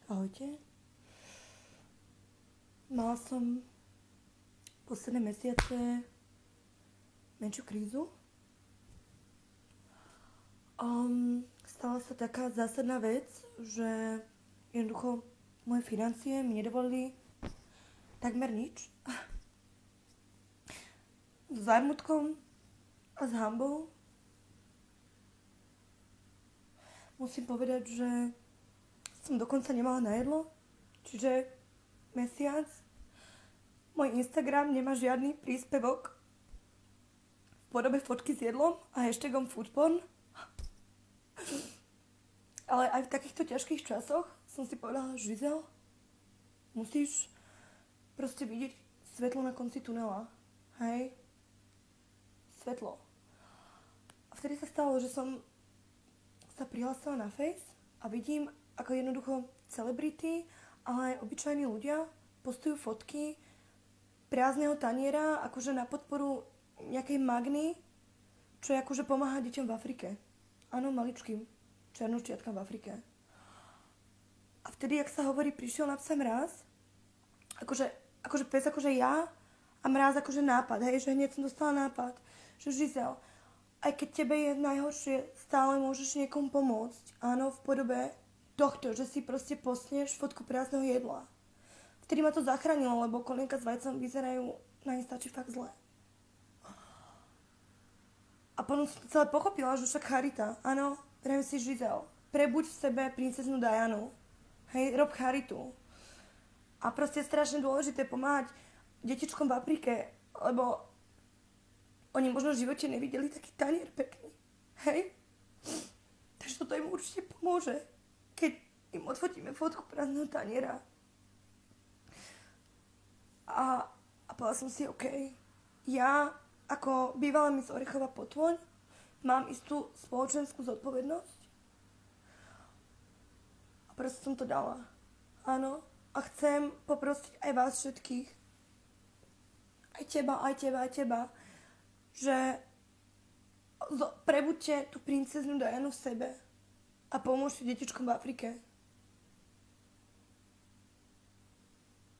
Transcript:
Ahojte. Mala som posledné mesiace menšiu krízu. Stala sa taká zásadná vec, že jednoducho moje financie mi nedovolili takmer nič. S zármutkom a s hanbou musím povedať, že som dokonca nemala na jedlo. Čiže mesiac môj Instagram nemá žiadny príspevok v podobe fotky s jedlom a hashtagom foodporn. Ale aj v takýchto ťažkých časoch som si povedala, Žizel, musíš proste vidieť svetlo na konci tunela. Hej? Svetlo. A vtedy sa stalo, že som sa prihlásila na Face a vidím, ako jednoducho celebrity, ale aj obyčajní ľudia postujú fotky prázdneho taniera akože na podporu nejakej Magny, čo je akože pomáha deťom v Afrike. Áno, maličkým černoštiatkám v Afrike. A vtedy, jak sa hovorí, prišiel na psa mráz, akože pes akože ja a mráz akože nápad, hej, že hneď som dostala nápad, že Žizel, aj keď tebe je najhoršie, stále môžeš niekomu pomôcť. Áno, v podobe tohto, že si proste postneš fotku prázdneho jedla. Vtedy ma to zachránilo, lebo kolienka s vajcom vyzerajú na Instači fakt zle. A potom som celé pochopila, že však charita. Áno, prajem si Žizel. Prebuď v sebe princeznu Dianu. Hej, rob charitu. A proste je strašne dôležité pomáhať detičkom v Afrike, lebo oni možno v živote nevideli taký tanier pekný. Hej? Takže toto im určite pomôže, keď im odfotíme fotku prázdneho taniera. A povedala som si, OK, ja ako bývalá Miss Orechova Potvoň mám istú spoločenskú zodpovednosť. A proste som to dala. Áno. A chcem poprosiť aj vás všetkých, aj teba, že prebuďte tú princeznu Dianu v sebe a pomôžte detičkom v Afrike.